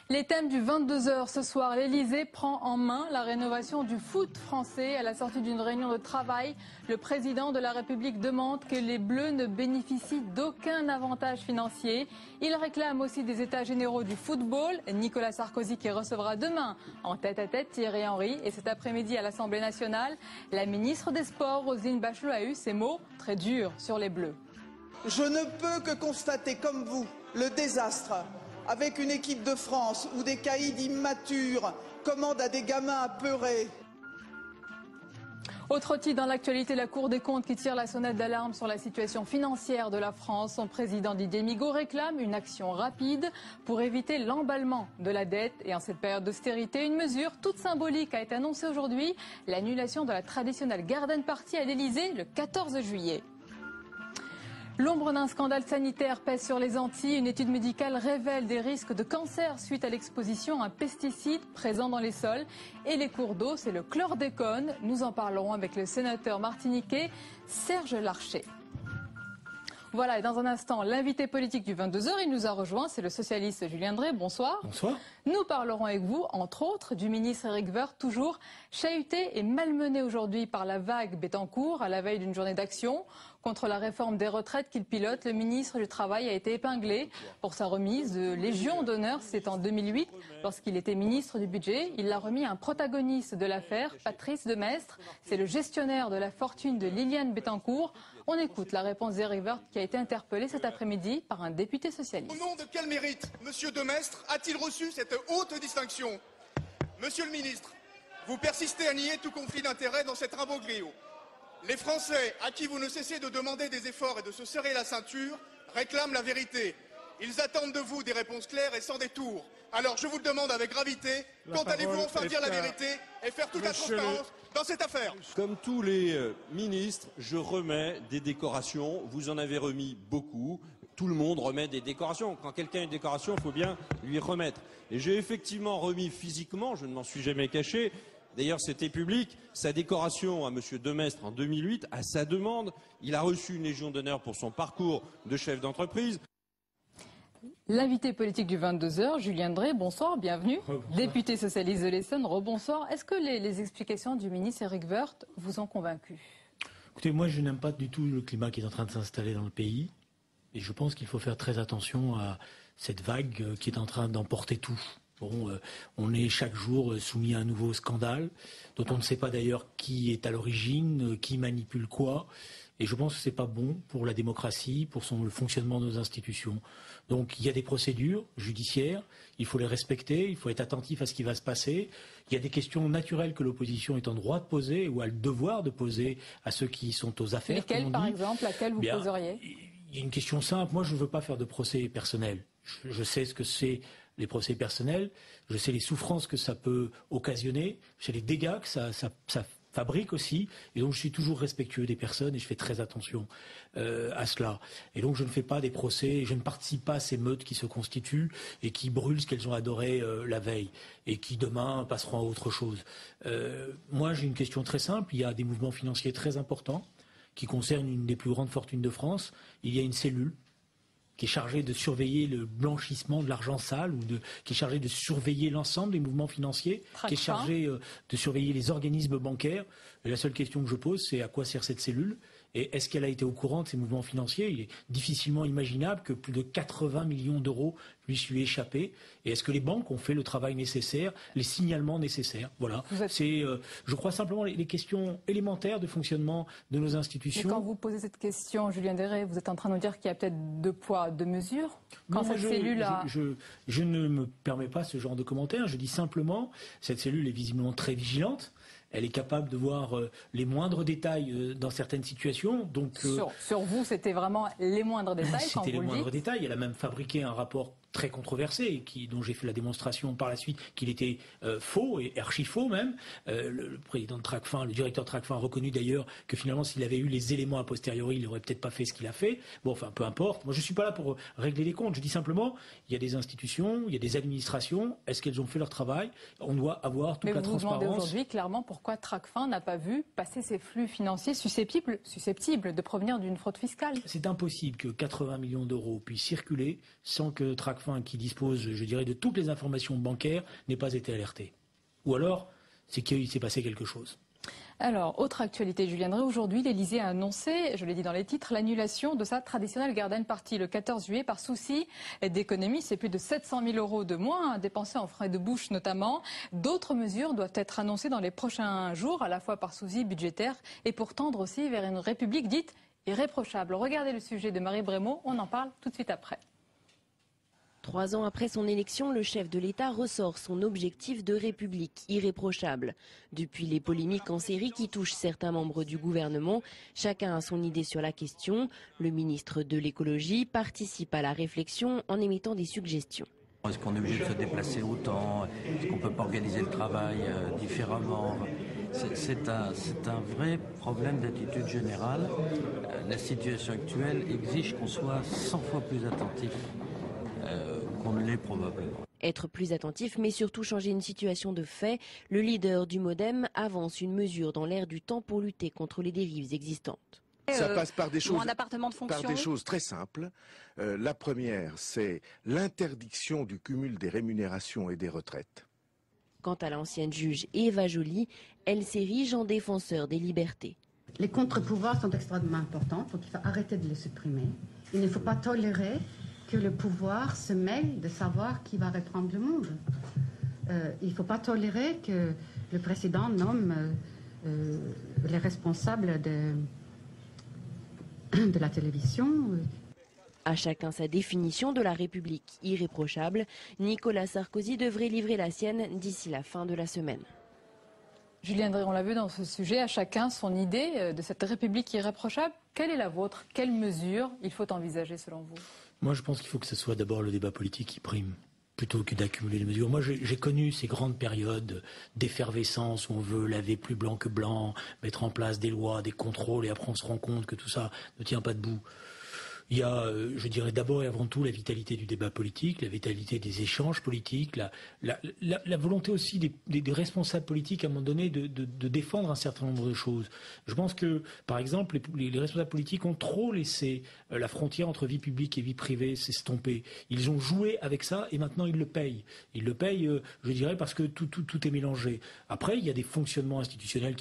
Les thèmes du 22h ce soir, l'Elysée prend en main la rénovation du foot français. À la sortie d'une réunion de travail, le président de la République demande que les Bleus ne bénéficient d'aucun avantage financier. Il réclame aussi des états généraux du football. Nicolas Sarkozy qui recevra demain en tête-à-tête Thierry Henry. Et cet après-midi à l'Assemblée nationale, la ministre des Sports, Roselyne Bachelot, a eu ces mots très durs sur les Bleus. Je ne peux que constater, comme vous, le désastre avec une équipe de France où des caïds immatures commandent à des gamins apeurés. Autre titre dans l'actualité, la Cour des comptes qui tire la sonnette d'alarme sur la situation financière de la France. Son président Didier Migaud réclame une action rapide pour éviter l'emballement de la dette. Et en cette période d'austérité, une mesure toute symbolique a été annoncée aujourd'hui, l'annulation de la traditionnelle garden party à l'Elysée le 14 juillet. L'ombre d'un scandale sanitaire pèse sur les Antilles. Une étude médicale révèle des risques de cancer suite à l'exposition à un pesticide présent dans les sols et les cours d'eau. C'est le chlordécone. Nous en parlerons avec le sénateur martiniquais Serge Larcher. Voilà, et dans un instant, l'invité politique du 22h, il nous a rejoint, c'est le socialiste Julien Drey. Bonsoir. Bonsoir. Nous parlerons avec vous, entre autres, du ministre Éric Woerth, toujours chahuté et malmené aujourd'hui par la vague Bettencourt, à la veille d'une journée d'action contre la réforme des retraites qu'il pilote. Le ministre du Travail a été épinglé pour sa remise de Légion d'honneur. C'est en 2008, lorsqu'il était ministre du Budget. Il l'a remis à un protagoniste de l'affaire, Patrice Demestre. C'est le gestionnaire de la fortune de Liliane Bettencourt. On écoute la réponse d'Éric Woerth qui a été interpellé cet après-midi par un député socialiste. Au nom de quel mérite M. Demestre a-t-il reçu cette haute distinction? Monsieur le ministre, vous persistez à nier tout conflit d'intérêts dans cet imbroglio. Les Français, à qui vous ne cessez de demander des efforts et de se serrer la ceinture, réclament la vérité. Ils attendent de vous des réponses claires et sans détour. Alors je vous le demande avec gravité, quand allez-vous enfin dire la vérité et faire toute la transparence dans cette affaire? Comme tous les ministres, je remets des décorations. Vous en avez remis beaucoup. Tout le monde remet des décorations. Quand quelqu'un a une décoration, il faut bien lui remettre. Et j'ai effectivement remis physiquement, je ne m'en suis jamais caché, d'ailleurs c'était public, sa décoration à M. Demestre en 2008, à sa demande. Il a reçu une Légion d'honneur pour son parcours de chef d'entreprise. L'invité politique du 22h, Julien Drey, bonsoir, bienvenue. Député socialiste de l'Essonne, rebonsoir. Est-ce que les explications du ministre Éric Woerth vous ont convaincu? Écoutez, moi je n'aime pas du tout le climat qui est en train de s'installer dans le pays. Et je pense qu'il faut faire très attention à cette vague qui est en train d'emporter tout. Bon, on est chaque jour soumis à un nouveau scandale, dont on ne sait pas d'ailleurs qui est à l'origine, qui manipule quoi. Et je pense que ce n'est pas bon pour la démocratie, pour le fonctionnement de nos institutions. Donc il y a des procédures judiciaires, il faut les respecter, il faut être attentif à ce qui va se passer. Il y a des questions naturelles que l'opposition est en droit de poser ou a le devoir de poser à ceux qui sont aux affaires. Lesquelles, par exemple, laquelle vous poseriez? Il y a une question simple. Moi, je ne veux pas faire de procès personnel. Je sais ce que c'est les procès personnels. Je sais les souffrances que ça peut occasionner. Je sais les dégâts que ça fabrique aussi. Et donc, je suis toujours respectueux des personnes et je fais très attention à cela. Et donc, je ne fais pas des procès. Je ne participe pas à ces meutes qui se constituent et qui brûlent ce qu'elles ont adoré la veille et qui, demain, passeront à autre chose. Moi, j'ai une question très simple. Il y a des mouvements financiers très importants qui concerne une des plus grandes fortunes de France. Il y a une cellule qui est chargée de surveiller le blanchissement de l'argent sale, qui est chargée de surveiller l'ensemble des mouvements financiers, qui est chargée de surveiller les organismes bancaires. Et la seule question que je pose, c'est à quoi sert cette cellule? Et est-ce qu'elle a été au courant de ces mouvements financiers? Il est difficilement imaginable que plus de 80 millions d'euros puissent lui échapper. Et est-ce que les banques ont fait le travail nécessaire, les signalements nécessaires? Voilà. C'est, je crois, simplement les questions élémentaires de fonctionnement de nos institutions. Mais quand vous posez cette question, Julien Drey, vous êtes en train de nous dire qu'il y a peut-être deux poids, deux mesures? Quand cette cellule a... je ne me permets pas ce genre de commentaire. Je dis simplement, cette cellule est visiblement très vigilante. Elle est capable de voir les moindres détails dans certaines situations. Donc, sur vous, c'était vraiment les moindres détails quand vous le dites. C'était les moindres détails. Elle a même fabriqué un rapport très controversé, dont j'ai fait la démonstration par la suite qu'il était faux et archi-faux même. Le président de Tracfin, le directeur de Tracfin a reconnu d'ailleurs que finalement s'il avait eu les éléments a posteriori, il n'aurait peut-être pas fait ce qu'il a fait. Bon, enfin, peu importe. Moi, je ne suis pas là pour régler les comptes. Je dis simplement, il y a des institutions, il y a des administrations. Est-ce qu'elles ont fait leur travail? On doit avoir toute la transparence. Mais vous vous demandez aujourd'hui clairement pourquoi Tracfin n'a pas vu passer ces flux financiers susceptibles de provenir d'une fraude fiscale. C'est impossible que 80 millions d'euros puissent circuler sans que Tracfin Tracfin, qui dispose, je dirais, de toutes les informations bancaires, n'ait pas été alerté. Ou alors, c'est qu'il s'est passé quelque chose. Alors, autre actualité, Julien Drey, aujourd'hui, l'Elysée a annoncé, je l'ai dit dans les titres, l'annulation de sa traditionnelle garden party le 14 juillet par souci d'économie. C'est plus de 700 000 € de moins à dépenser en frais de bouche notamment. D'autres mesures doivent être annoncées dans les prochains jours, à la fois par souci budgétaire et pour tendre aussi vers une république dite irréprochable. Regardez le sujet de Marie Brémaud, on en parle tout de suite après. 3 ans après son élection, le chef de l'État ressort son objectif de république irréprochable. Depuis les polémiques en série qui touchent certains membres du gouvernement, chacun a son idée sur la question. Le ministre de l'écologie participe à la réflexion en émettant des suggestions. Est-ce qu'on est obligé de se déplacer autant? Est-ce qu'on ne peut pas organiser le travail différemment? C'est un vrai problème d'attitude générale. La situation actuelle exige qu'on soit 100 fois plus attentif qu'on ne l'est probablement. Être plus attentif, mais surtout changer une situation de fait. Le leader du MoDem avance une mesure dans l'air du temps pour lutter contre les dérives existantes. Ça passe par des choses, par des choses très simples. La première, c'est l'interdiction du cumul des rémunérations et des retraites. Quant à l'ancienne juge Eva Joly, elle s'érige en défenseur des libertés. Les contre-pouvoirs sont extrêmement importants, donc il faut arrêter de les supprimer. Il ne faut pas tolérer que le pouvoir se mêle de savoir qui va reprendre le monde. Il ne faut pas tolérer que le président nomme les responsables de la télévision. À chacun sa définition de la République irréprochable. Nicolas Sarkozy devrait livrer la sienne d'ici la fin de la semaine. Julien Drey, on l'a vu dans ce sujet, à chacun son idée de cette République irréprochable. Quelle est la vôtre? Quelles mesures il faut envisager selon vous? Moi, je pense qu'il faut que ce soit d'abord le débat politique qui prime, plutôt que d'accumuler les mesures. Moi, j'ai connu ces grandes périodes d'effervescence où on veut laver plus blanc que blanc, mettre en place des lois, des contrôles, et après on se rend compte que tout ça ne tient pas debout. Il y a, je dirais d'abord et avant tout, la vitalité du débat politique, la vitalité des échanges politiques, la volonté aussi des responsables politiques à un moment donné de défendre un certain nombre de choses. Je pense que, par exemple, les responsables politiques ont trop laissé la frontière entre vie publique et vie privée s'estomper. Ils ont joué avec ça et maintenant ils le payent. Ils le payent, je dirais, parce que tout est mélangé. Après, il y a des fonctionnements institutionnels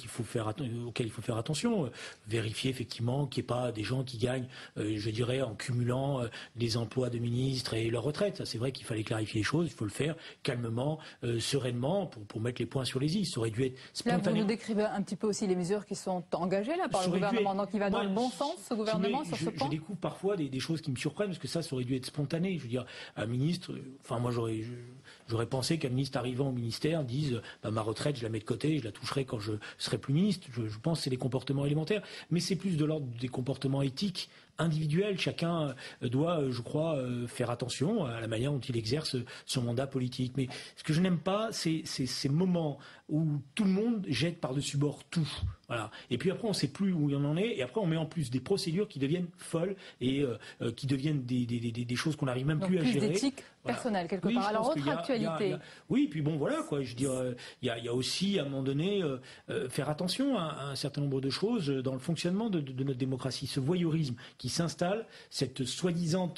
auxquels il faut faire attention. Vérifier effectivement qu'il n'y ait pas des gens qui gagnent, je dirais, en cumulant les emplois de ministres et leur retraite. Ça, c'est vrai qu'il fallait clarifier les choses, il faut le faire calmement, sereinement, pour mettre les points sur les i. Ça aurait dû être spontané. Là, vous nous décrivez un petit peu aussi les mesures qui sont engagées là, par le gouvernement, donc il va dans le bon sens, ce gouvernement, sur ce point. Je découvre parfois des choses qui me surprennent, parce que ça aurait dû être spontané. Je veux dire, un ministre, enfin moi j'aurais pensé qu'un ministre arrivant au ministère dise ma retraite, je la mets de côté, je la toucherai quand je serai plus ministre. Je pense que c'est des comportements élémentaires, mais c'est plus de l'ordre des comportements éthiques individuel. Chacun doit, je crois, faire attention à la manière dont il exerce son mandat politique. Mais ce que je n'aime pas, c'est ces moments où tout le monde jette par-dessus bord tout. Voilà. Et puis après, on ne sait plus où il en est. Et après, on met en plus des procédures qui deviennent folles et qui deviennent des choses qu'on n'arrive même plus à gérer. D'éthique personnelle, quelque part. Alors, autre actualité. Oui, puis bon, voilà, quoi. Je veux dire, il y a aussi, à un moment donné, faire attention à un certain nombre de choses dans le fonctionnement de notre démocratie. Ce voyeurisme qui s'installe, cette soi-disant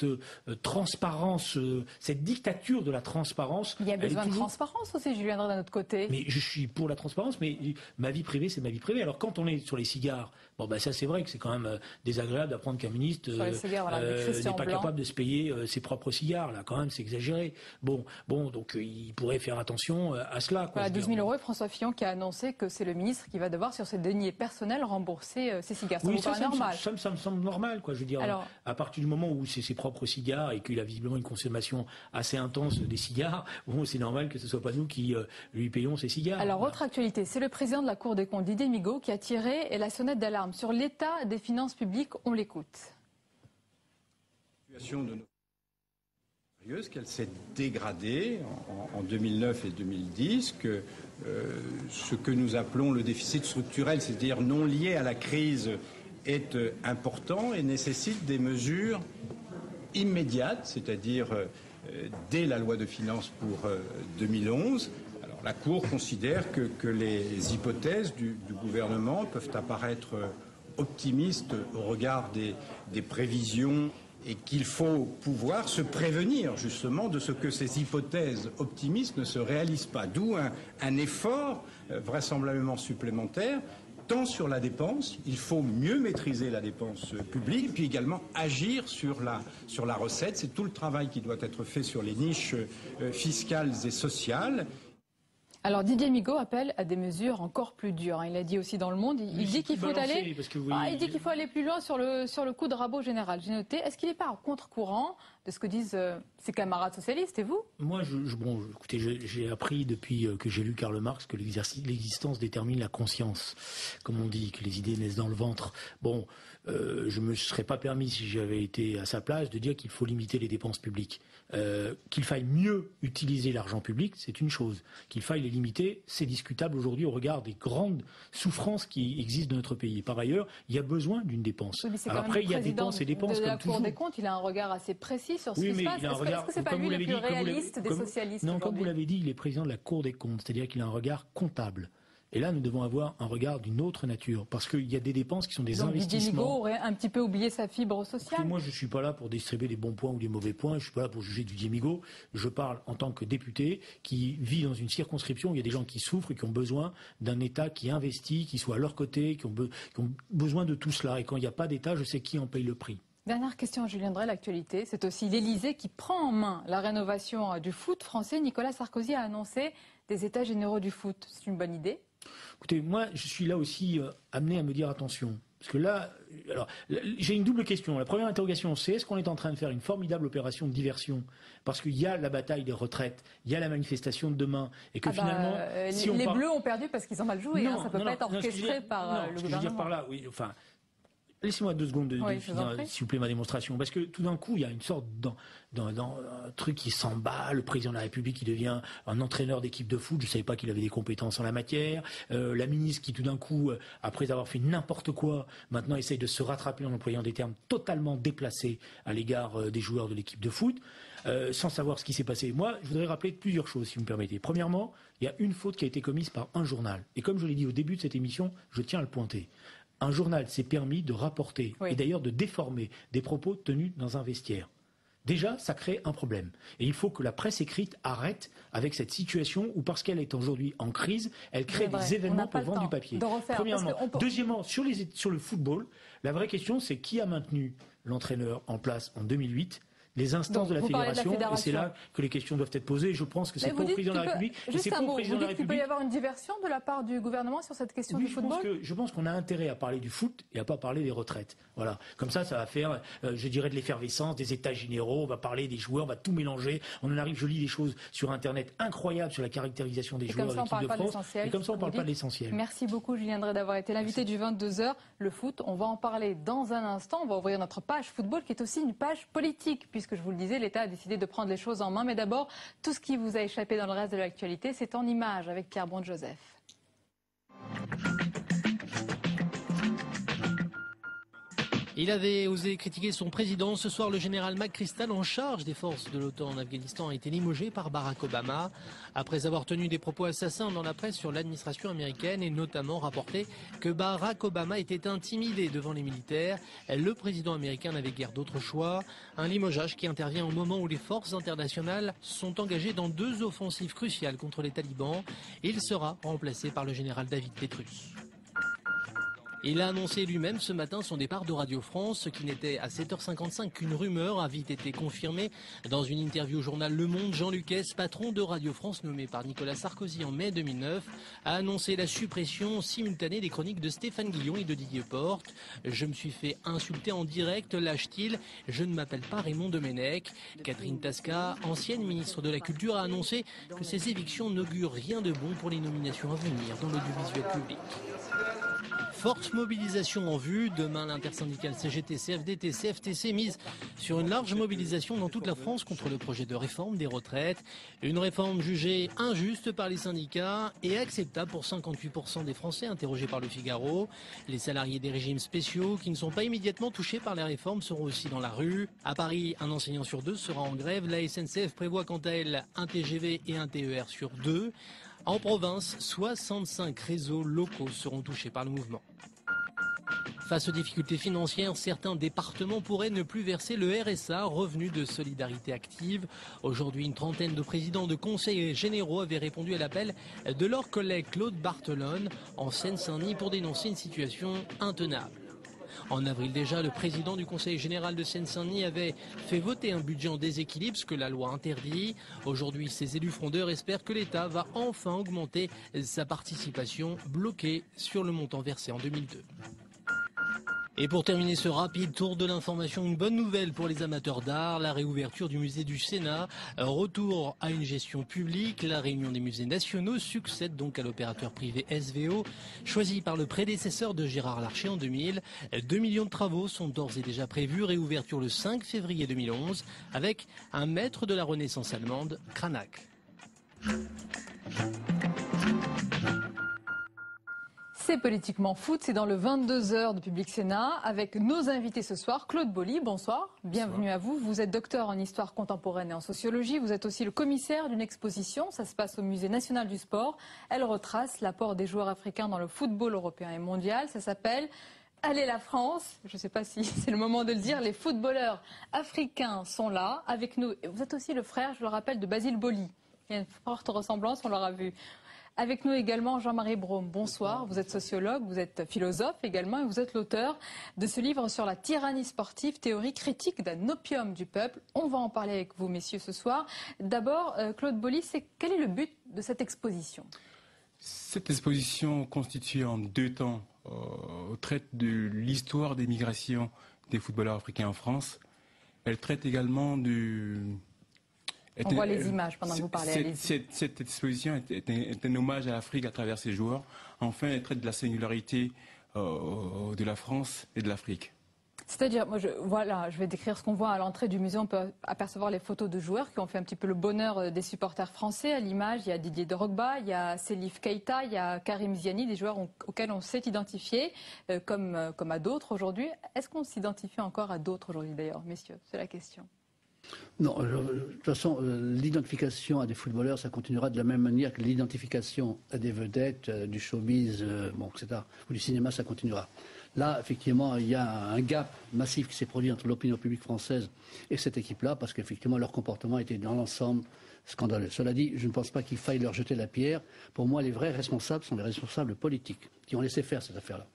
transparence, cette dictature de la transparence. Il y a besoin de transparence aussi, Julien Drey, d'un autre côté. Mais je suis pour la transparence, mais ma vie privée, c'est ma vie privée. Alors quand on est sur les cigares, bon bah ça c'est vrai que c'est quand même désagréable d'apprendre qu'un ministre n'est pas capable de se payer ses propres cigares. Là, quand même, c'est exagéré. Bon, donc il pourrait faire attention à cela. Quoi, voilà, 12 000 € et François Fillon qui a annoncé que c'est le ministre qui va devoir, sur ses deniers personnels, rembourser ses cigares. Ça vous paraît normal? Ça me semble normal, quoi. Je veux dire, alors, à partir du moment où c'est ses propres cigares et qu'il a visiblement une consommation assez intense des cigares, bon, c'est normal que ce soit pas nous qui lui payons ses cigares. Alors, autre actualité, c'est le président de la Cour des comptes, Didier Migaud, qui a tiré la sonnette d'alarme sur l'état des finances publiques. On l'écoute. La situation de notre qu'elle s'est dégradée en 2009 et 2010, que ce que nous appelons le déficit structurel, c'est-à-dire non lié à la crise, est important et nécessite des mesures immédiates, c'est-à-dire dès la loi de finances pour 2011. Alors, la Cour considère que les hypothèses du gouvernement peuvent apparaître optimistes au regard des prévisions et qu'il faut pouvoir se prévenir justement de ce que ces hypothèses optimistes ne se réalisent pas. D'où un effort vraisemblablement supplémentaire, tant sur la dépense, il faut mieux maîtriser la dépense publique, puis également agir sur la recette. C'est tout le travail qui doit être fait sur les niches fiscales et sociales. Alors Didier Migaud appelle à des mesures encore plus dures. Il a dit aussi dans Le Monde, il dit qu'il faut aller, il dit qu'il faut aller plus loin sur le coup de rabot général. J'ai noté, est-ce qu'il n'est pas en contre-courant de ce que disent ses camarades socialistes et vous? Moi, écoutez, j'ai appris depuis que j'ai lu Karl Marx que l'existence détermine la conscience. Comme on dit, que les idées naissent dans le ventre. Bon, je ne me serais pas permis, si j'avais été à sa place, de dire qu'il faut limiter les dépenses publiques. Qu'il faille mieux utiliser l'argent public, c'est une chose. Qu'il faille les limiter, c'est discutable aujourd'hui au regard des grandes souffrances qui existent dans notre pays. Par ailleurs, il y a besoin d'une dépense. Oui, alors après, il y a dépenses et dépenses de la comme toujours. Cour des comptes, il a un regard assez précis sur ce qui se passe. Est-ce que c'est pas lui le plus réaliste des socialistes? Non, comme vous l'avez dit, il est président de la Cour des comptes, c'est-à-dire qu'il a un regard comptable. Et là, nous devons avoir un regard d'une autre nature, parce qu'il y a des dépenses qui sont des investissements. Didier Migaud aurait un petit peu oublié sa fibre sociale. Parce que moi, je ne suis pas là pour distribuer des bons points ou des mauvais points. Je ne suis pas là pour juger Didier Migaud. Je parle en tant que député qui vit dans une circonscription où il y a des gens qui souffrent et qui ont besoin d'un État qui investit, qui soit à leur côté, qui ont besoin de tout cela. Et quand il n'y a pas d'État, je sais qui en paye le prix. Dernière question à Julien Drey, l'actualité. C'est aussi l'Élysée qui prend en main la rénovation du foot français. Nicolas Sarkozy a annoncé des états généraux du foot. C'est une bonne idée? Écoutez, moi, je suis là aussi amené à me dire attention. Parce que là, j'ai une double question. La première interrogation, c'est est-ce qu'on est en train de faire une formidable opération de diversion? Parce qu'il y a la bataille des retraites, il y a la manifestation de demain. Et que finalement. Si les Bleus ont perdu parce qu'ils ont mal joué. Ça ne peut pas être orchestré par le gouvernement. Ce que je veux dire par là, oui, enfin. Laissez-moi 2 secondes de finir, s'il vous plaît, ma démonstration. Parce que tout d'un coup, il y a une sorte d'un truc qui s'emballe. Le président de la République qui devient un entraîneur d'équipe de foot. Je ne savais pas qu'il avait des compétences en la matière. La ministre qui, tout d'un coup, après avoir fait n'importe quoi, maintenant essaye de se rattraper en employant des termes totalement déplacés à l'égard des joueurs de l'équipe de foot, sans savoir ce qui s'est passé. Moi, je voudrais rappeler plusieurs choses, si vous me permettez. Premièrement, il y a une faute qui a été commise par un journal. Et comme je l'ai dit au début de cette émission, je tiens à le pointer. Un journal s'est permis de rapporter, et d'ailleurs de déformer, des propos tenus dans un vestiaire. Déjà, ça crée un problème. Et il faut que la presse écrite arrête avec cette situation où, parce qu'elle est aujourd'hui en crise, elle crée des événements pour vendre du papier. Premièrement. Deuxièmement, sur le football, la vraie question, c'est qui a maintenu l'entraîneur en place en 2008 ? Les instances de la fédération, et c'est là que les questions doivent être posées. Je pense que c'est pas au président de la République. Juste un mot, vous dites qu'il peut y avoir une diversion de la part du gouvernement sur cette question du football? Je pense qu'on a intérêt à parler du foot et à pas parler des retraites. Voilà. Comme ça va faire, je dirais, de l'effervescence, des états généraux, on va parler des joueurs, on va tout mélanger. On en arrive, je lis des choses sur Internet incroyables sur la caractérisation des joueurs de l'équipe de France. Et comme ça, on ne parle pas de l'essentiel. Merci beaucoup, Julien Drey, d'avoir été l'invité du 22h. Le foot, on va en parler dans un instant. On va ouvrir notre page football qui est aussi une page politique, puisque je vous le disais, l'État a décidé de prendre les choses en main. Mais d'abord, tout ce qui vous a échappé dans le reste de l'actualité, c'est en images avec Pierre Bonde-Joseph. Il avait osé critiquer son président. Ce soir, le général McChrystal, en charge des forces de l'OTAN en Afghanistan, a été limogé par Barack Obama. Après avoir tenu des propos assassins dans la presse sur l'administration américaine et notamment rapporté que Barack Obama était intimidé devant les militaires, le président américain n'avait guère d'autre choix. Un limogeage qui intervient au moment où les forces internationales sont engagées dans 2 offensives cruciales contre les talibans. Il sera remplacé par le général David Petrus. Il a annoncé lui-même ce matin son départ de Radio France, ce qui n'était à 7h55 qu'une rumeur, a vite été confirmée. Dans une interview au journal Le Monde, Jean Lucas, patron de Radio France nommé par Nicolas Sarkozy en mai 2009, a annoncé la suppression simultanée des chroniques de Stéphane Guillon et de Didier Porte. « Je me suis fait insulter en direct, lâche-t-il, je ne m'appelle pas Raymond Domenech ». Catherine Tasca, ancienne ministre de la Culture, a annoncé que ces évictions n'augurent rien de bon pour les nominations à venir dans l'audiovisuel public. Forte mobilisation en vue. Demain, l'intersyndicale CGT, CFDT, CFTC mise sur une large mobilisation dans toute la France contre le projet de réforme des retraites. Une réforme jugée injuste par les syndicats et acceptable pour 58% des Français interrogés par le Figaro. Les salariés des régimes spéciaux qui ne sont pas immédiatement touchés par les réformes seront aussi dans la rue. À Paris, un enseignant sur 2 sera en grève. La SNCF prévoit quant à elle un TGV et un TER sur 2. En province, 65 réseaux locaux seront touchés par le mouvement. Face aux difficultés financières, certains départements pourraient ne plus verser le RSA, revenu de solidarité active. Aujourd'hui, une trentaine de présidents de conseils généraux avaient répondu à l'appel de leur collègue Claude Barthelone en Seine-Saint-Denis pour dénoncer une situation intenable. En avril déjà, le président du Conseil général de Seine-Saint-Denis avait fait voter un budget en déséquilibre, ce que la loi interdit. Aujourd'hui, ces élus frondeurs espèrent que l'État va enfin augmenter sa participation, bloquée sur le montant versé en 2002. Et pour terminer ce rapide tour de l'information, une bonne nouvelle pour les amateurs d'art, la réouverture du musée du Sénat, retour à une gestion publique, la réunion des musées nationaux succède donc à l'opérateur privé SVO, choisi par le prédécesseur de Gérard Larcher en 2000. 2 millions de travaux sont d'ores et déjà prévus, réouverture le 5 février 2011, avec un maître de la Renaissance allemande, Cranach. C'est Politiquement Foot, c'est dans le 22h de Public Sénat avec nos invités ce soir. Claude Boly, bonsoir, bienvenue à vous. Vous êtes docteur en histoire contemporaine et en sociologie. Vous êtes aussi le commissaire d'une exposition, ça se passe au Musée national du sport. Elle retrace l'apport des joueurs africains dans le football européen et mondial. Ça s'appelle Allez la France. Je ne sais pas si c'est le moment de le dire. Les footballeurs africains sont là avec nous. Vous êtes aussi le frère, je le rappelle, de Basile Boli. Il y a une forte ressemblance, on l'aura vu. Avec nous également Jean-Marie Brome, bonsoir. Vous êtes sociologue, vous êtes philosophe également et vous êtes l'auteur de ce livre sur la tyrannie sportive, théorie critique d'un opium du peuple. On va en parler avec vous, messieurs, ce soir. D'abord, Claude Boly, quel est le but de cette exposition? Cette exposition, constituée en 2 temps, traite de l'histoire des migrations des footballeurs africains en France. Elle traite également du... On voit les images pendant que vous parlez. Cette exposition est un hommage à l'Afrique à travers ses joueurs. Enfin, elle traite de la singularité de la France et de l'Afrique. C'est-à-dire, moi, je vais décrire ce qu'on voit à l'entrée du musée. On peut apercevoir les photos de joueurs qui ont fait un petit peu le bonheur des supporters français. À l'image, il y a Didier Drogba, il y a Salif Keita, il y a Karim Ziani, des joueurs auxquels on s'est identifié, comme à d'autres aujourd'hui. Est-ce qu'on s'identifie encore à d'autres aujourd'hui, d'ailleurs, messieurs? C'est la question. Non, de toute façon, l'identification à des footballeurs, ça continuera de la même manière que l'identification à des vedettes, du showbiz, etc., ou du cinéma, ça continuera. Là, effectivement, il y a un gap massif qui s'est produit entre l'opinion publique française et cette équipe-là, parce qu'effectivement, leur comportement était dans l'ensemble scandaleux. Cela dit, je ne pense pas qu'il faille leur jeter la pierre. Pour moi, les vrais responsables sont les responsables politiques, qui ont laissé faire cette affaire-là.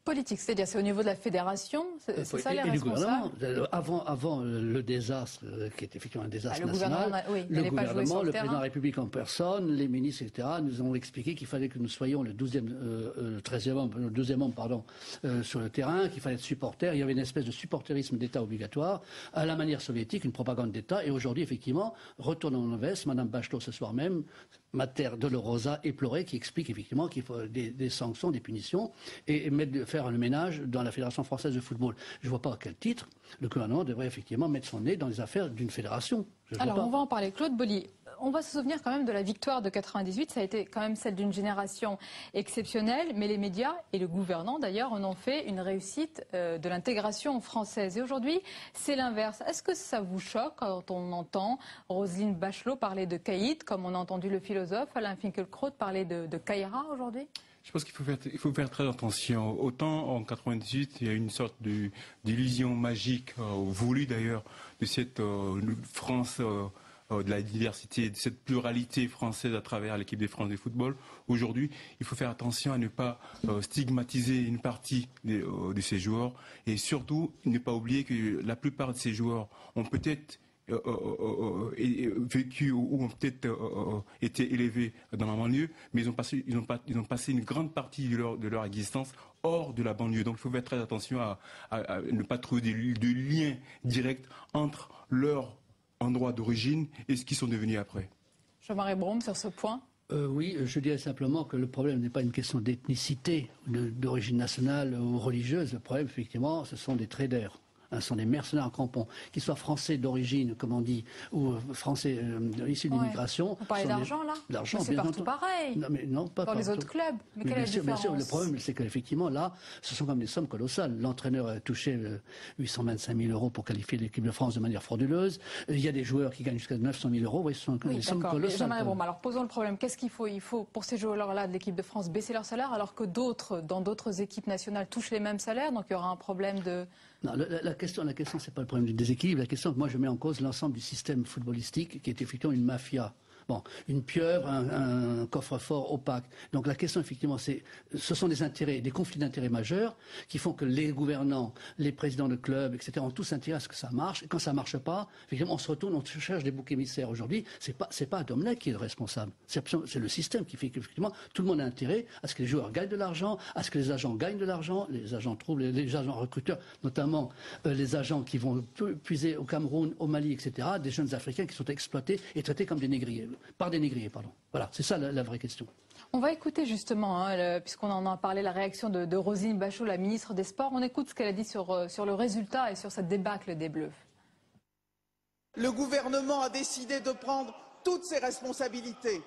Politique, c'est-à-dire c'est au niveau de la fédération, c'est ça les responsables? Avant le désastre, qui est effectivement un désastre national, le gouvernement, le président de la République en personne, les ministres, etc., nous ont expliqué qu'il fallait que nous soyons le 12e homme sur le terrain, qu'il fallait être supporter. Il y avait une espèce de supporterisme d'État obligatoire, à la manière soviétique, une propagande d'État. Et aujourd'hui, effectivement, retournons en veste, Mme Bachelot ce soir même, Mater Dolorosa éplorée, qui explique effectivement qu'il faut des sanctions, des punitions, et faire le ménage dans la Fédération française de football. Je ne vois pas à quel titre le gouvernement devrait effectivement mettre son nez dans les affaires d'une fédération. Alors on va en parler. Claude Boly, on va se souvenir quand même de la victoire de 98, ça a été quand même celle d'une génération exceptionnelle, mais les médias et le gouvernement d'ailleurs en ont fait une réussite de l'intégration française. Et aujourd'hui, c'est l'inverse. Est-ce que ça vous choque quand on entend Roselyne Bachelot parler de caïd, comme on a entendu le philosophe Alain Finkielkraut parler de Caïra aujourd'hui? Je pense qu'il faut faire très attention. Autant en 98, il y a une sorte d'illusion magique, voulue d'ailleurs, de cette France de la diversité, de cette pluralité française à travers l'équipe de France de football. Aujourd'hui, il faut faire attention à ne pas stigmatiser une partie de ces joueurs et surtout ne pas oublier que la plupart de ces joueurs ont peut-être vécu ou ont peut-être été élevés dans la banlieue, mais ils ont passé une grande partie de leur existence hors de la banlieue. Donc il faut faire très attention à ne pas trouver de lien direct entre leur endroit d'origine et ce qu'ils sont devenus après. Jean-Marie Brome, sur ce point. Oui, je dirais simplement que le problème n'est pas une question d'ethnicité, d'origine nationale ou religieuse. Le problème, effectivement, ce sont des traders. Ce sont des mercenaires en crampons, qu'ils soient français d'origine, comme on dit, ou français issus d'immigration. On parlait d'argent, là. L'argent, c'est partout pareil. Non, mais non, pas dans les autres clubs. Mais quelle est la différence? Bien sûr, le problème, c'est qu'effectivement, là, ce sont comme des sommes colossales. L'entraîneur a touché 825 000 euros pour qualifier l'équipe de France de manière frauduleuse. Il y a des joueurs qui gagnent jusqu'à 900 000 euros. Oui, ce sont des sommes colossales. Alors posons le problème. Qu'est-ce qu'il faut? Il faut, pour ces joueurs-là de l'équipe de France, baisser leur salaire, alors que d'autres, dans d'autres équipes nationales, touchent les mêmes salaires. Donc il y aura un problème de... Non, la question, c'est pas le problème du déséquilibre. La question, moi, je mets en cause l'ensemble du système footballistique qui est effectivement une mafia. Bon, une pieuvre, un coffre-fort opaque. Donc la question, effectivement, ce sont des intérêts, des conflits d'intérêts majeurs qui font que les gouvernants, les présidents de clubs, etc., ont tous intérêt à ce que ça marche. Et quand ça marche pas, effectivement, on se retourne, on cherche des boucs émissaires. Aujourd'hui, c'est pas Domenech qui est le responsable. C'est le système qui fait qu'effectivement, tout le monde a intérêt à ce que les joueurs gagnent de l'argent, à ce que les agents gagnent de l'argent, les agents trouvent, les agents recruteurs, notamment les agents qui vont puiser au Cameroun, au Mali, etc., des jeunes Africains qui sont exploités et traités comme des négriers. Par des négriers, pardon. Voilà, c'est ça la vraie question. On va écouter justement, puisqu'on en a parlé, la réaction de Roselyne Bachelot, la ministre des Sports. On écoute ce qu'elle a dit sur le résultat et sur cette débâcle des Bleus. Le gouvernement a décidé de prendre toutes ses responsabilités.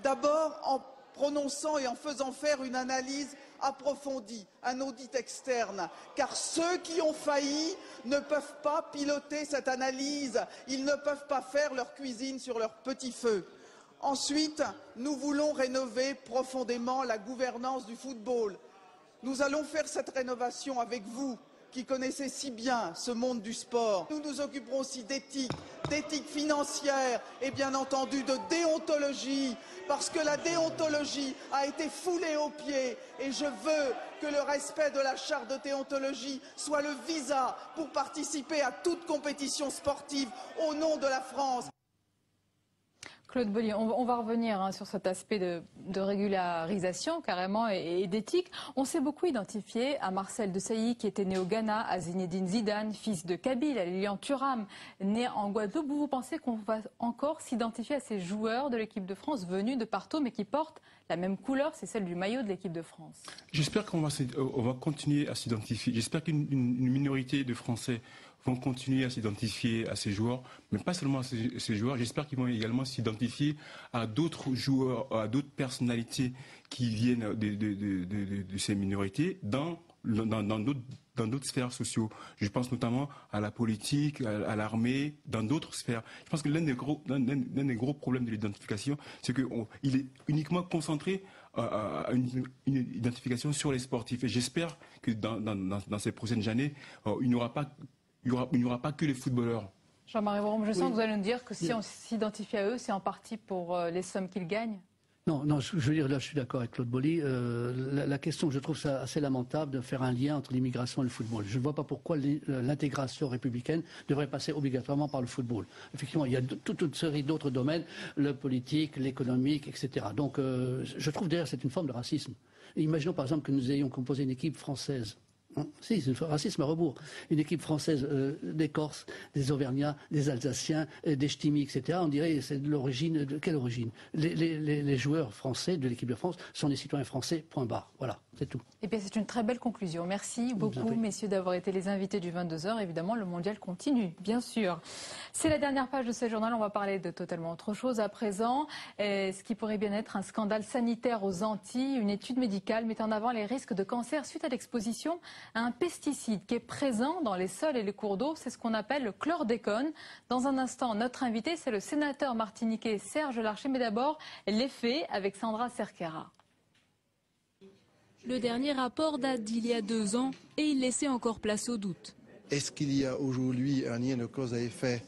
D'abord en prononçant et en faisant faire une analyse approfondie, un audit externe, car ceux qui ont failli ne peuvent pas piloter cette analyse, ils ne peuvent pas faire leur cuisine sur leur petit feu. Ensuite, nous voulons rénover profondément la gouvernance du football. Nous allons faire cette rénovation avec vous, qui connaissez si bien ce monde du sport. Nous nous occuperons aussi d'éthique financière et bien entendu de déontologie, parce que la déontologie a été foulée aux pieds et je veux que le respect de la charte de déontologie soit le visa pour participer à toute compétition sportive au nom de la France. Claude Bollier, on va revenir sur cet aspect de régularisation carrément et d'éthique. On s'est beaucoup identifié à Marcel Desailly qui était né au Ghana, à Zinedine Zidane, fils de Kabyle, à Lilian Thuram, né en Guadeloupe. Vous pensez qu'on va encore s'identifier à ces joueurs de l'équipe de France venus de partout mais qui portent la même couleur, c'est celle du maillot de l'équipe de France? J'espère qu'on va continuer à s'identifier. J'espère qu'une minorité de Français vont continuer à s'identifier à ces joueurs, mais pas seulement à ces joueurs. J'espère qu'ils vont également s'identifier à d'autres joueurs, à d'autres personnalités qui viennent de ces minorités dans d'autres sphères sociales. Je pense notamment à la politique, à l'armée, dans d'autres sphères. Je pense que l'un des gros problèmes de l'identification, c'est qu'il est uniquement concentré à une identification sur les sportifs. Et j'espère que dans ces prochaines années, il n'y aura pas que les footballeurs. Jean-Marie Voron, je sens que vous allez nous dire que si on s'identifie à eux, c'est en partie pour les sommes qu'ils gagnent. Non, je veux dire, là, je suis d'accord avec Claude Bollier. La question, je trouve ça assez lamentable de faire un lien entre l'immigration et le football. Je ne vois pas pourquoi l'intégration républicaine devrait passer obligatoirement par le football. Effectivement, il y a toute une série d'autres domaines, le politique, l'économique, etc. Donc, je trouve d'ailleurs que c'est une forme de racisme. Imaginons par exemple que nous ayons composé une équipe française. Si, c'est un racisme à rebours. Une équipe française des Corses, des Auvergnats, des Alsaciens, des Ch'timis, etc. On dirait c'est de l'origine, de quelle origine? Les joueurs français de l'équipe de France sont des citoyens français, point barre. Voilà, c'est tout. Eh bien, c'est une très belle conclusion. Merci beaucoup, messieurs, d'avoir été les invités du 22h. Évidemment, le mondial continue, bien sûr. C'est la dernière page de ce journal. On va parler de totalement autre chose à présent. Ce qui pourrait bien être un scandale sanitaire aux Antilles. Une étude médicale met en avant les risques de cancer suite à l'exposition à un pesticide qui est présent dans les sols et les cours d'eau. C'est ce qu'on appelle le chlordécone. Dans un instant, notre invité, c'est le sénateur martiniquais Serge Larcher. Mais d'abord, les faits avec Sandra Cerquera. Le dernier rapport date d'il y a 2 ans et il laissait encore place au doute. Est-ce qu'il y a aujourd'hui un lien de cause à effet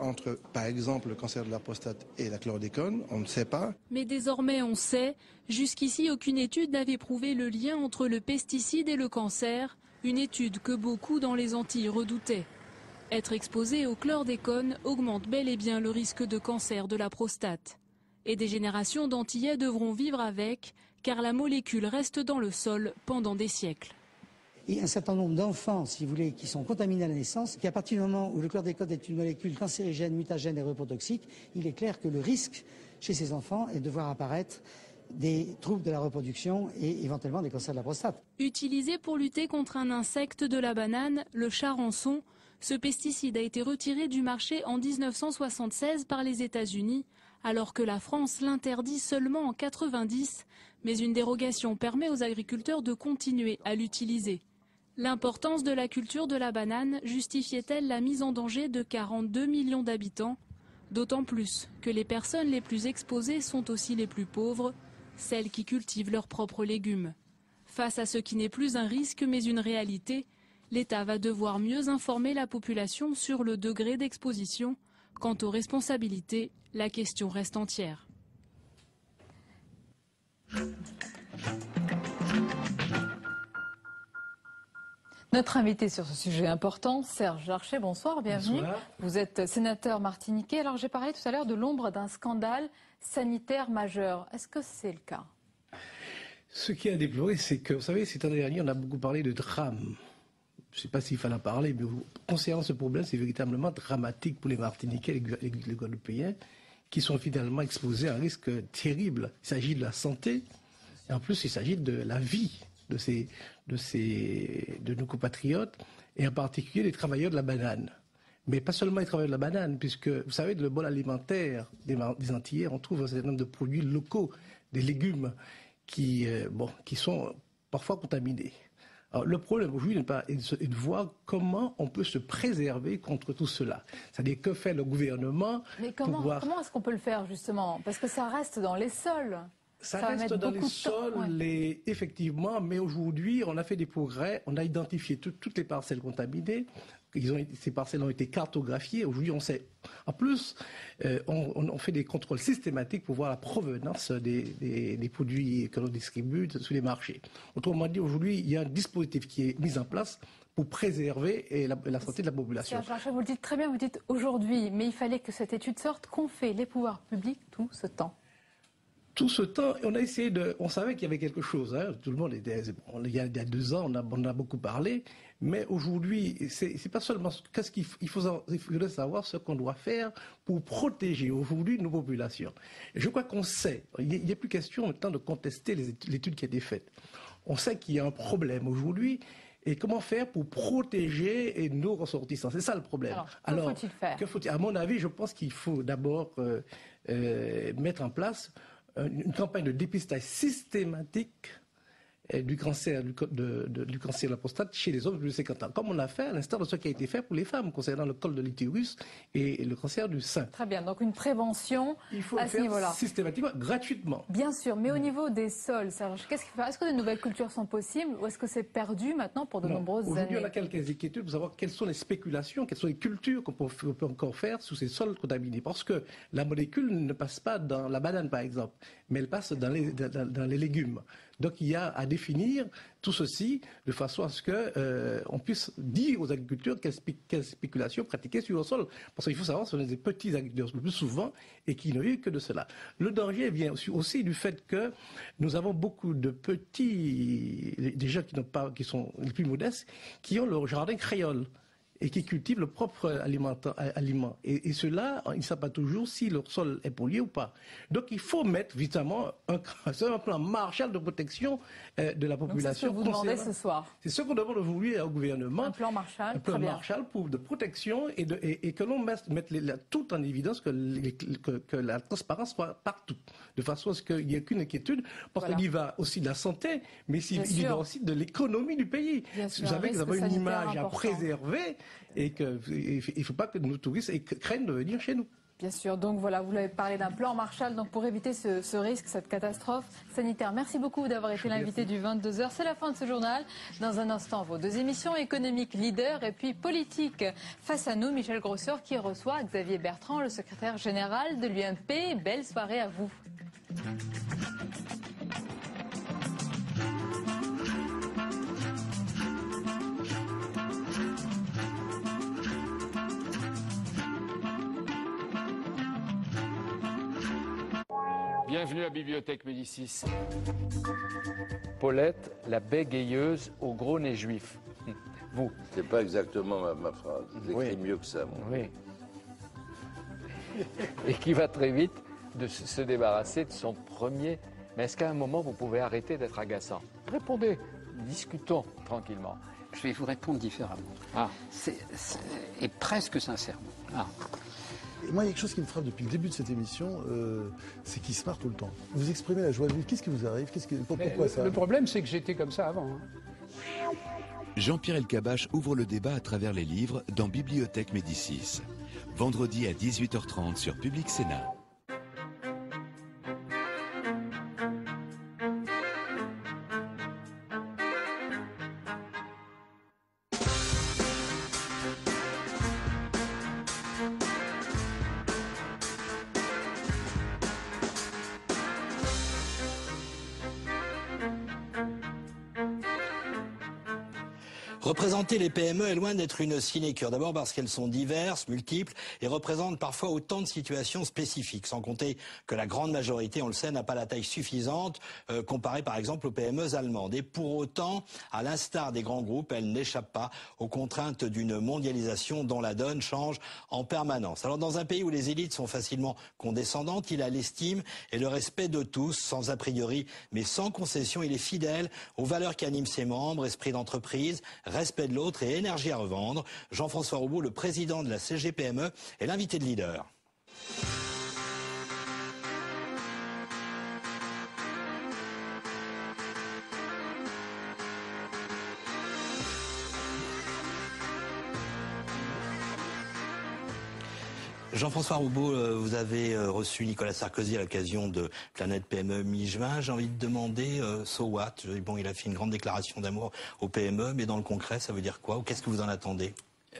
entre, par exemple, le cancer de la prostate et la chlordécone? On ne sait pas. Mais désormais on sait. Jusqu'ici, aucune étude n'avait prouvé le lien entre le pesticide et le cancer. Une étude que beaucoup dans les Antilles redoutaient. Être exposé au chlordécone augmente bel et bien le risque de cancer de la prostate. Et des générations d'Antillais devront vivre avec, car la molécule reste dans le sol pendant des siècles. Il y a un certain nombre d'enfants, si vous voulez, qui sont contaminés à la naissance, qu'à partir du moment où le chlordécone est une molécule cancérigène, mutagène et reprotoxique, il est clair que le risque chez ces enfants est de voir apparaître des troubles de la reproduction et éventuellement des cancers de la prostate. Utilisé pour lutter contre un insecte de la banane, le charançon, ce pesticide a été retiré du marché en 1976 par les États-Unis, alors que la France l'interdit seulement en 90, mais une dérogation permet aux agriculteurs de continuer à l'utiliser. L'importance de la culture de la banane justifiait-elle la mise en danger de 42 millions d'habitants? D'autant plus que les personnes les plus exposées sont aussi les plus pauvres, celles qui cultivent leurs propres légumes. Face à ce qui n'est plus un risque mais une réalité, l'État va devoir mieux informer la population sur le degré d'exposition. Quant aux responsabilités, la question reste entière. Notre invité sur ce sujet important, Serge Larcher, bonsoir, bienvenue. Bonsoir. Vous êtes sénateur martiniquais. Alors j'ai parlé tout à l'heure de l'ombre d'un scandale sanitaire majeur. Est-ce que c'est le cas? Ce qui a déploré, c'est que, vous savez, ces temps derniers, on a beaucoup parlé de drame. Je ne sais pas s'il fallait en parler, mais concernant ce problème, c'est véritablement dramatique pour les Martiniquais et les Guadeloupéens qui sont finalement exposés à un risque terrible. Il s'agit de la santé et en plus il s'agit de la vie de nos compatriotes et en particulier des travailleurs de la banane. Mais pas seulement les travailleurs de la banane, puisque vous savez, dans le bol alimentaire des Antillais, on trouve un certain nombre de produits locaux, des légumes qui sont parfois contaminés. Alors, le problème aujourd'hui est de voir comment on peut se préserver contre tout cela. C'est-à-dire que fait le gouvernement. Mais comment est-ce qu'on peut le faire justement? Parce que ça reste dans les sols. Ça reste dans les sols, ouais. Effectivement, mais aujourd'hui, on a fait des progrès, on a identifié toutes les parcelles contaminées, ces parcelles ont été cartographiées, aujourd'hui on sait. En plus, on fait des contrôles systématiques pour voir la provenance des produits que l'on distribue sur les marchés. Autrement dit, aujourd'hui, il y a un dispositif qui est mis en place pour préserver la santé de la population. Vous le dites très bien, vous dites aujourd'hui, mais il fallait que cette étude sorte. Qu'ont fait les pouvoirs publics tout ce temps? Tout ce temps, on a essayé on savait qu'il y avait quelque chose. Hein. Tout le monde était. Il y a 2 ans, on a beaucoup parlé, mais aujourd'hui, c'est pas seulement. Il faudrait savoir ce qu'on doit faire pour protéger aujourd'hui nos populations. Et je crois qu'on sait. Il n'y a plus question maintenant de contester l'étude qui a été faite. On sait qu'il y a un problème aujourd'hui. Et comment faire pour protéger nos ressortissants? C'est ça le problème. Alors que faut-il faire? À mon avis, je pense qu'il faut d'abord mettre en place une campagne de dépistage systématique du cancer de la prostate chez les hommes de plus de 50 ans, comme on a fait à l'instar de ce qui a été fait pour les femmes concernant le col de l'utérus et le cancer du sein. Très bien, donc une prévention il faut à ce niveau-là. Systématiquement, gratuitement. Bien sûr, mais au niveau des sols, Serge, est-ce que de nouvelles cultures sont possibles ou est-ce que c'est perdu maintenant pour de nombreuses années? Aujourd'hui, on a quelques inquiétudes pour savoir quelles sont les spéculations, quelles sont les cultures qu'on peut encore faire sous ces sols contaminés. Parce que la molécule ne passe pas dans la banane, par exemple, mais elle passe dans les légumes. Donc il y a à définir tout ceci de façon à ce qu'on puisse dire aux agriculteurs quelles spéculations pratiquer sur le sol. Parce qu'il faut savoir que ce sont des petits agriculteurs le plus souvent et qui ne vivent que de cela. Le danger vient aussi du fait que nous avons beaucoup de petits, des gens qui sont les plus modestes, qui ont leur jardin créole et qui cultivent le propre aliment. Et ceux-là, ils ne savent pas toujours si leur sol est pollué ou pas. Donc il faut mettre évidemment un plan Marshall de protection de la population. C'est ce que vous demandez ce soir. C'est ce qu'on demande aujourd'hui au gouvernement. Un plan Marshall. Un plan Marshall de protection et que l'on mette tout en évidence, que la transparence soit partout. De façon à ce qu'il n'y ait aucune inquiétude. Parce qu'il y va aussi de la santé, mais il y va aussi de l'économie du pays. Vous savez que nous avons une image à préserver. Et qu'il ne faut pas que nos touristes craignent de venir chez nous. Bien sûr, donc voilà, vous l'avez parlé d'un plan Marshall donc pour éviter ce risque, cette catastrophe sanitaire. Merci beaucoup d'avoir été l'invité du 22h. C'est la fin de ce journal. Dans un instant, vos 2 émissions économiques, leader et puis politique. Face à nous, Michel Grosseur qui reçoit Xavier Bertrand, le secrétaire général de l'UMP. Belle soirée à vous. Bienvenue à la Bibliothèque Médicis. Paulette, la bégayeuse au gros nez juif. Vous. C'est pas exactement ma phrase. J'écris mieux que ça. Oui. Et qui va très vite de se débarrasser de son premier Mais est-ce qu'à un moment, vous pouvez arrêter d'être agaçant? Répondez, discutons tranquillement. Je vais vous répondre différemment. Et presque sincèrement. Et moi, il y a quelque chose qui me frappe depuis le début de cette émission, c'est qu'il se marre tout le temps. Vous exprimez la joie de vivre. Qu'est-ce qui vous arrive? Pourquoi ça? Le problème, c'est que j'étais comme ça avant. Jean-Pierre Elkabbach ouvre le débat à travers les livres dans Bibliothèque Médicis. Vendredi à 18h30 sur Public Sénat. Représenter les PME est loin d'être une sinécure. D'abord parce qu'elles sont diverses, multiples et représentent parfois autant de situations spécifiques. Sans compter que la grande majorité, on le sait, n'a pas la taille suffisante comparée par exemple aux PME allemandes. Et pour autant, à l'instar des grands groupes, elles n'échappent pas aux contraintes d'une mondialisation dont la donne change en permanence. Alors dans un pays où les élites sont facilement condescendantes, il a l'estime et le respect de tous, sans a priori, mais sans concession. Il est fidèle aux valeurs qui animent ses membres, esprit d'entreprise, respect de l'autre et énergie à revendre. Jean-François Roubaud, le président de la CGPME, est l'invité de Leader. Jean-François Roubaud, vous avez reçu Nicolas Sarkozy à l'occasion de Planète PME mi-juin. J'ai envie de demander, so what? Bon, il a fait une grande déclaration d'amour aux PME, mais dans le concret, ça veut dire quoi? Ou qu'est-ce que vous en attendez?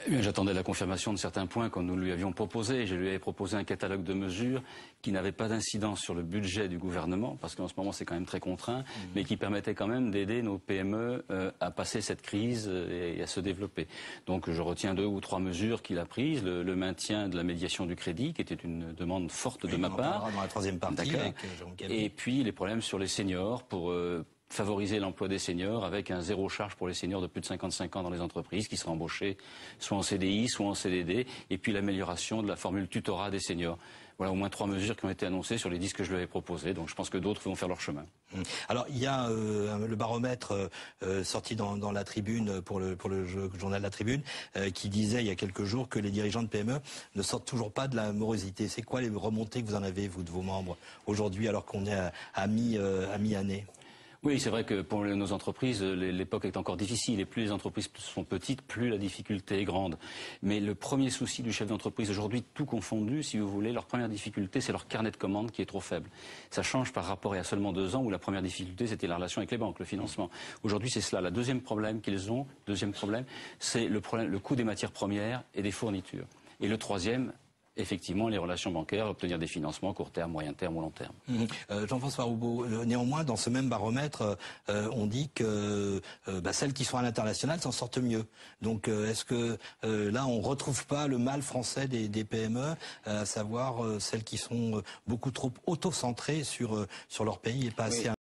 Eh bien, j'attendais la confirmation de certains points que nous lui avions proposés. Je lui avais proposé un catalogue de mesures qui n'avait pas d'incidence sur le budget du gouvernement, parce qu'en ce moment c'est quand même très contraint, mais qui permettait quand même d'aider nos PME à passer cette crise et à se développer. Donc je retiens 2 ou 3 mesures qu'il a prises. Le maintien de la médiation du crédit, qui était une demande forte de ma part. Dans la troisième partie avec Jérôme Cabet. Et puis les problèmes sur les seniors pour favoriser l'emploi des seniors avec un zéro charge pour les seniors de plus de 55 ans dans les entreprises qui seraient embauchés soit en CDI, soit en CDD, et puis l'amélioration de la formule tutorat des seniors. Voilà au moins 3 mesures qui ont été annoncées sur les 10 que je lui avais proposées, donc je pense que d'autres vont faire leur chemin. Alors il y a le baromètre sorti dans la Tribune pour le journal La Tribune qui disait il y a quelques jours que les dirigeants de PME ne sortent toujours pas de la morosité. C'est quoi les remontées que vous en avez, vous, de vos membres aujourd'hui, alors qu'on est à mi-année? Oui, c'est vrai que pour nos entreprises, l'époque est encore difficile et plus les entreprises sont petites, plus la difficulté est grande. Mais le premier souci du chef d'entreprise aujourd'hui, tout confondu, si vous voulez, leur première difficulté, c'est leur carnet de commandes qui est trop faible. Ça change par rapport à il y a seulement 2 ans où la première difficulté, c'était la relation avec les banques, le financement. Aujourd'hui, c'est cela. Le deuxième problème qu'ils ont, c'est le coût des matières premières et des fournitures. Et le troisième, effectivement, les relations bancaires, obtenir des financements court terme, moyen terme ou long terme. Jean-François Roubaud, néanmoins, dans ce même baromètre, on dit que celles qui sont à l'international s'en sortent mieux. Donc, est-ce que là, on ne retrouve pas le mal français des PME, à savoir celles qui sont beaucoup trop auto-centrées sur leur pays et pas assez